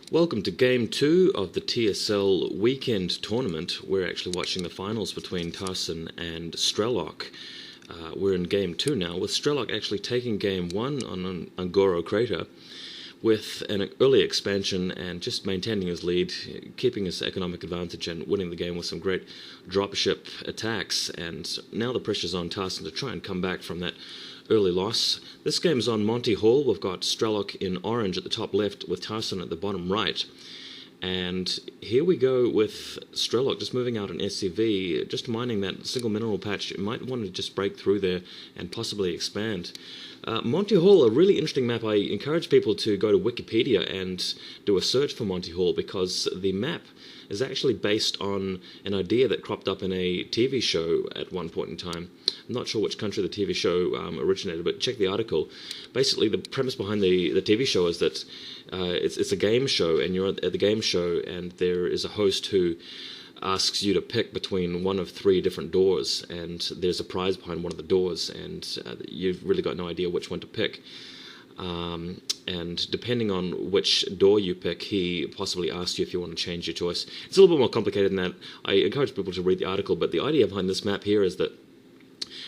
Welcome to Game 2 of the TSL weekend tournament. We're actually watching the finals between Tarson and Strelok. We're in Game 2 now, with Strelok actually taking Game 1 on an Angoro crater with an early expansion and just maintaining his lead, keeping his economic advantage and winning the game with some great dropship attacks. And now the pressure's on Tarson to try and come back from that early loss. This game's on Monty Hall. We've got Strelok in orange at the top left with Tarson at the bottom right. And here we go with Strelok just moving out an SCV, just mining that single mineral patch. You might want to just break through there and possibly expand. Monty Hall, a really interesting map. I encourage people to go to Wikipedia and do a search for Monty Hall, because the map is actually based on an idea that cropped up in a TV show at one point in time. I'm not sure which country the TV show originated, but check the article. Basically, the premise behind the TV show is that it's a game show, and you're at the game show, and there is a host who asks you to pick between one of three different doors, and there's a prize behind one of the doors, and you've really got no idea which one to pick. And depending on which door you pick, he possibly asks you if you want to change your choice. It's a little bit more complicated than that. I encourage people to read the article, but the idea behind this map here is that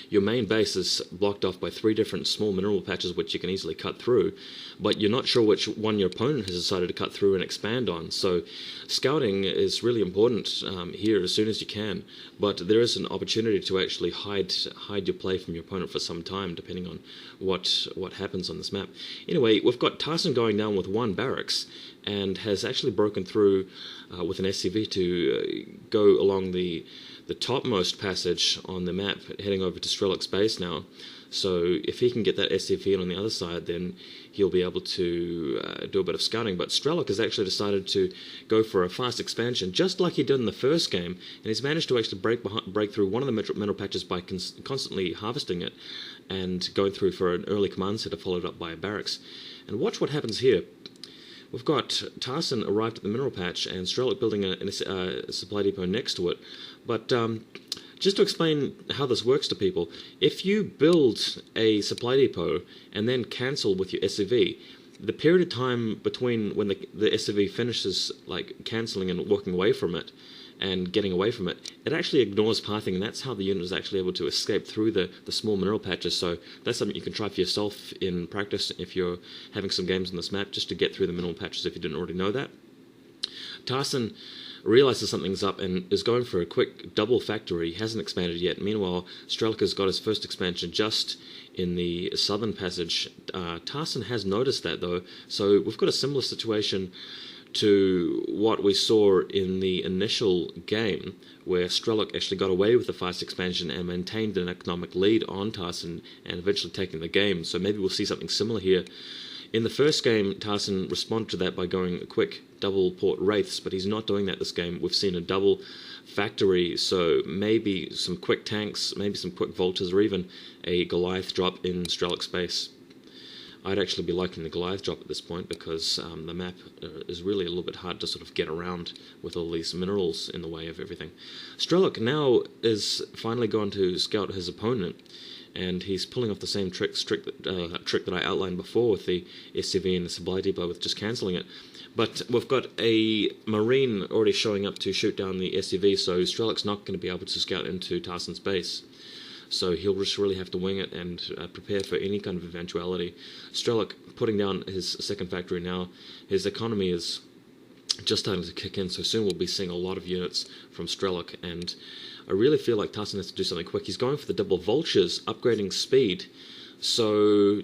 your main base is blocked off by three different small mineral patches which you can easily cut through, but you're not sure which one your opponent has decided to cut through and expand on. So scouting is really important here as soon as you can, but there is an opportunity to actually hide your play from your opponent for some time, depending on what happens on this map. Anyway, we've got Tarson going down with one barracks, and has actually broken through with an SCV to go along the topmost passage on the map, heading over to Strelok's base now. So if he can get that SCV in on the other side, then he'll be able to do a bit of scouting. But Strelok has actually decided to go for a fast expansion, just like he did in the first game, and he's managed to actually break through one of the mineral patches by constantly harvesting it and going through for an early command center, followed up by a barracks. And watch what happens here. We've got Tarson arrived at the mineral patch and Strelok building a supply depot next to it. But just to explain how this works to people, if you build a supply depot and then cancel with your SCV, the period of time between when the SCV finishes cancelling and walking away from it and getting away from it, it actually ignores pathing, and that's how the unit is actually able to escape through the small mineral patches. So that's something you can try for yourself in practice if you're having some games on this map, just to get through the mineral patches if you didn't already know that. Tarson realizes something's up and is going for a quick double factory. He hasn't expanded yet. Meanwhile, Strelok has got his first expansion just in the southern passage. Tarson has noticed that, though, so we've got a similar situation to what we saw in the initial game, where Strelok actually got away with the fast expansion and maintained an economic lead on Tarson and eventually taking the game. So maybe we'll see something similar here. In the first game, Tarson responded to that by going quick double port wraiths, but he's not doing that this game. We've seen a double factory, so maybe some quick tanks, maybe some quick vultures, or even a Goliath drop in Strelok's base. I'd actually be liking the Goliath drop at this point, because the map is really a little bit hard to sort of get around with all these minerals in the way of everything. Strelok now is finally going to scout his opponent, and he's pulling off the same trick that I outlined before with the SCV and the supply depot, with just cancelling it. But we've got a Marine already showing up to shoot down the SCV, so Strelok's not going to be able to scout into Tarson's base. So he'll just really have to wing it and prepare for any kind of eventuality. Strelok putting down his second factory now. His economy is just starting to kick in, so soon we'll be seeing a lot of units from Strelok, and I really feel like Tarson has to do something quick. He's going for the double vultures, upgrading speed, so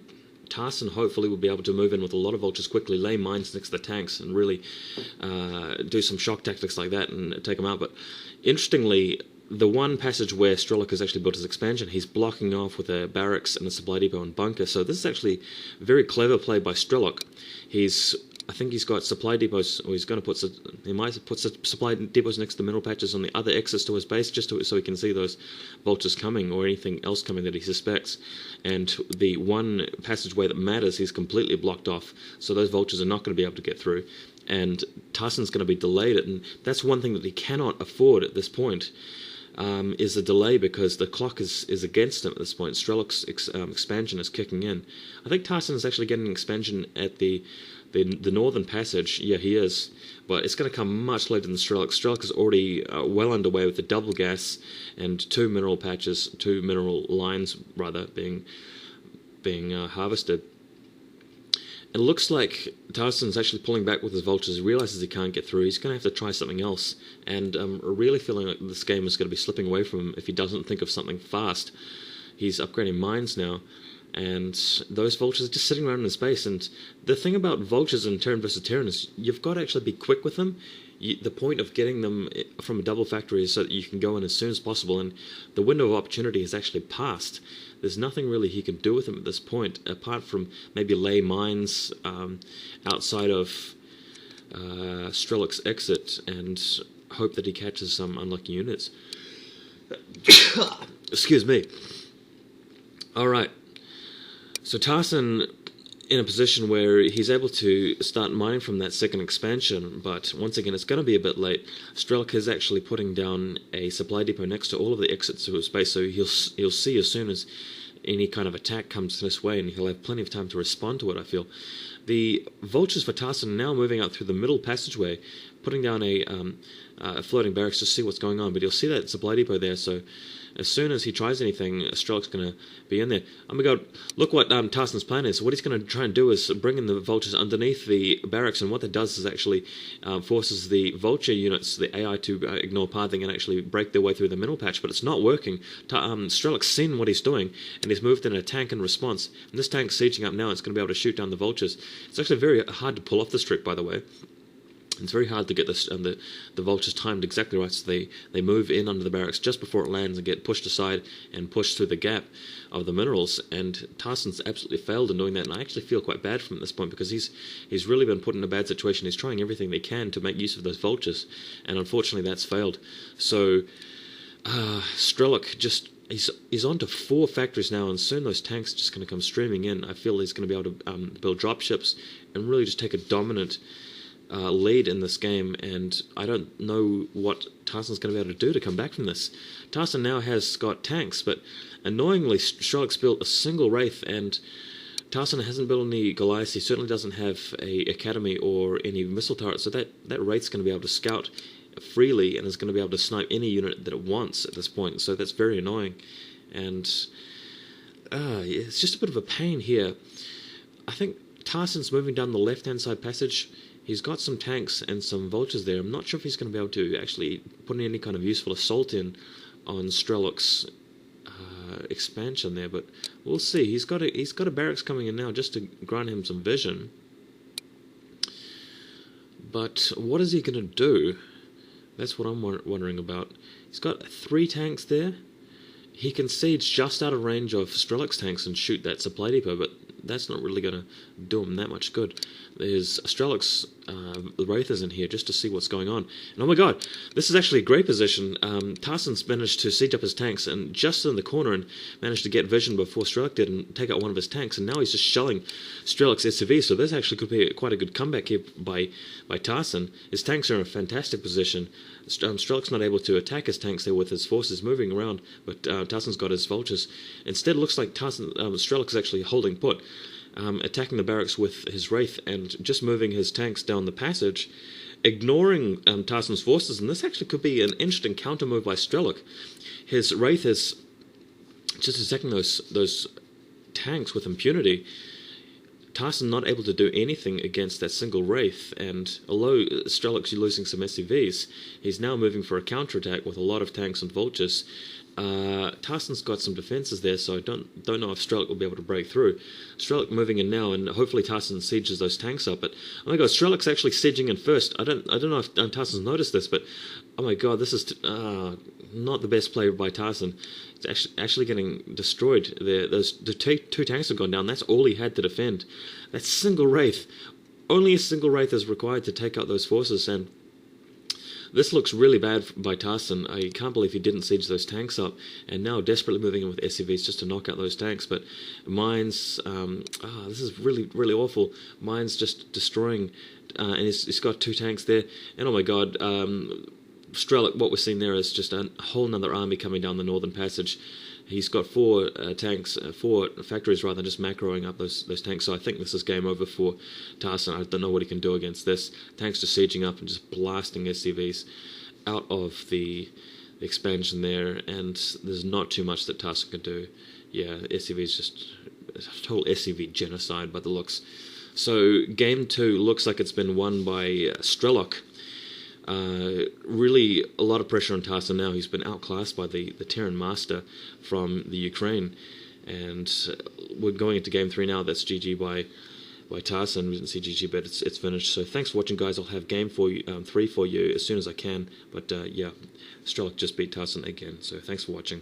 Tarson hopefully will be able to move in with a lot of vultures quickly, lay mines next to the tanks, and really do some shock tactics like that and take them out. But interestingly, the one passage where Strelok has actually built his expansion, he's blocking off with a barracks and a supply depot and bunker. So this is actually a very clever play by Strelok. I think he's got supply depots, or he might put supply depots next to the mineral patches on the other exits to his base, just so he can see those vultures coming or anything else coming that he suspects. And the one passageway that matters, he's completely blocked off, so those vultures are not going to be able to get through. And Tarson's going to be delayed, and that's one thing that he cannot afford at this point. Is a delay, because the clock is against him at this point. Strelok's expansion is kicking in. I think Tarson is actually getting an expansion at the the northern passage, yeah, he is. But it's going to come much later than Strelok. Strelok is already well underway with the double gas and two mineral lines, rather, being harvested. It looks like Tarson's actually pulling back with his vultures. He realizes he can't get through. He's going to have to try something else. And really feeling like this game is going to be slipping away from him if he doesn't think of something fast. He's upgrading mines now. And those vultures are just sitting around in space. And the thing about vultures in Terran versus Terran is you've got to actually be quick with them. The point of getting them from a double factory is so that you can go in as soon as possible. And the window of opportunity has actually passed. There's nothing really he can do with them at this point, apart from maybe lay mines outside of Strelok's exit and hope that he catches some unlucky units. Excuse me. Alright. So Tarson in a position where he's able to start mining from that second expansion, but once again it's going to be a bit late. Strelok is actually putting down a supply depot next to all of the exits to his base, so he'll see as soon as any kind of attack comes this way, and he'll have plenty of time to respond to it, I feel. The vultures for Tarson are now moving out through the middle passageway, putting down a floating barracks to see what's going on, but he'll see that supply depot there, so as soon as he tries anything, Strelok's going to be in there. Oh my god, look what Tarson's plan is. What he's going to try and do is bring in the vultures underneath the barracks, and what that does is actually forces the vulture units, the AI, to ignore pathing and actually break their way through the middle patch, but it's not working. Strelok's seen what he's doing, and he's moved in a tank in response. And this tank's sieging up now, and it's going to be able to shoot down the vultures. It's actually very hard to pull off this trick, by the way. It's very hard to get this the vultures timed exactly right, so they move in under the barracks just before it lands and get pushed aside and pushed through the gap of the minerals. And Tarson's absolutely failed in doing that, and I actually feel quite bad for him at this point because he's really been put in a bad situation. He's trying everything they can to make use of those vultures, and unfortunately that's failed. So Strelok he's on to 4 factories now, and soon those tanks are just going to come streaming in. I feel he's going to be able to build dropships and really just take a dominant lead in this game, and I don't know what Tarson's going to be able to do to come back from this. Tarson now has got tanks, but annoyingly Strelok's built a single Wraith, and Tarson hasn't built any Goliaths. He certainly doesn't have a academy or any missile turrets, so that Wraith's going to be able to scout freely and is going to be able to snipe any unit that it wants at this point, so that's very annoying. And it's just a bit of a pain here. I think Tarson's moving down the left-hand side passage. He's got some tanks and some vultures there. I'm not sure if he's going to be able to actually put any kind of useful assault in on Strelok's expansion there, but we'll see. He's got a barracks coming in now just to grant him some vision. But what is he going to do? That's what I'm wondering about. He's got 3 tanks there. He can siege just out of range of Strelok's tanks and shoot that supply depot, but that's not really going to do him that much good. There's Strelok's Wraith is in here just to see what's going on. And oh my god, this is actually a great position. Tarson's managed to siege up his tanks and just in the corner and managed to get vision before Strelok did and take out one of his tanks, and now he's just shelling Strelok's SUV, so this actually could be quite a good comeback here by Tarson. His tanks are in a fantastic position. Strelok's not able to attack his tanks there with his forces moving around, but Tarson's got his vultures. Instead, it looks like Strelok's actually holding put, attacking the barracks with his Wraith and just moving his tanks down the passage, ignoring Tarson's forces, and this actually could be an interesting counter move by Strelok. His Wraith is just attacking those tanks with impunity. Tarson not able to do anything against that single Wraith, and although Strelok's losing some SCVs, he's now moving for a counterattack with a lot of tanks and vultures. Tarson's got some defences there, so I don't know if Strelok will be able to break through. Strelok moving in now, and hopefully Tarson sieges those tanks up. But oh my god, Strelok's actually sieging in first. I don't know if Tarson's noticed this, but oh my god, this is not the best play by Tarson. It's actually getting destroyed. The 2 tanks have gone down. That's all he had to defend. That single Wraith. Only a single Wraith is required to take out those forces, and this looks really bad by Tarson. I can't believe he didn't siege those tanks up, and now desperately moving in with SCVs just to knock out those tanks. But mines, this is really, really awful. Mines just destroying, and he's got 2 tanks there. And oh my god, Strelok, what we're seeing there is just a whole nother army coming down the northern passage. He's got four tanks, four factories rather, just macroing up those tanks. So I think this is game over for Tarson. I don't know what he can do against this. Tanks just sieging up and just blasting SCVs out of the expansion there, and there's not too much that Tarson can do. Yeah, SCV is just a total SCV genocide by the looks. So game 2 looks like it's been won by Strelok. Really a lot of pressure on Tarson now. He's been outclassed by the Terran Master from the Ukraine, and we're going into game 3 now. That's GG by Tarson. We didn't see GG, but it's finished. So thanks for watching, guys. I'll have game 3 for you as soon as I can. But yeah, Strelok just beat Tarson again. So thanks for watching.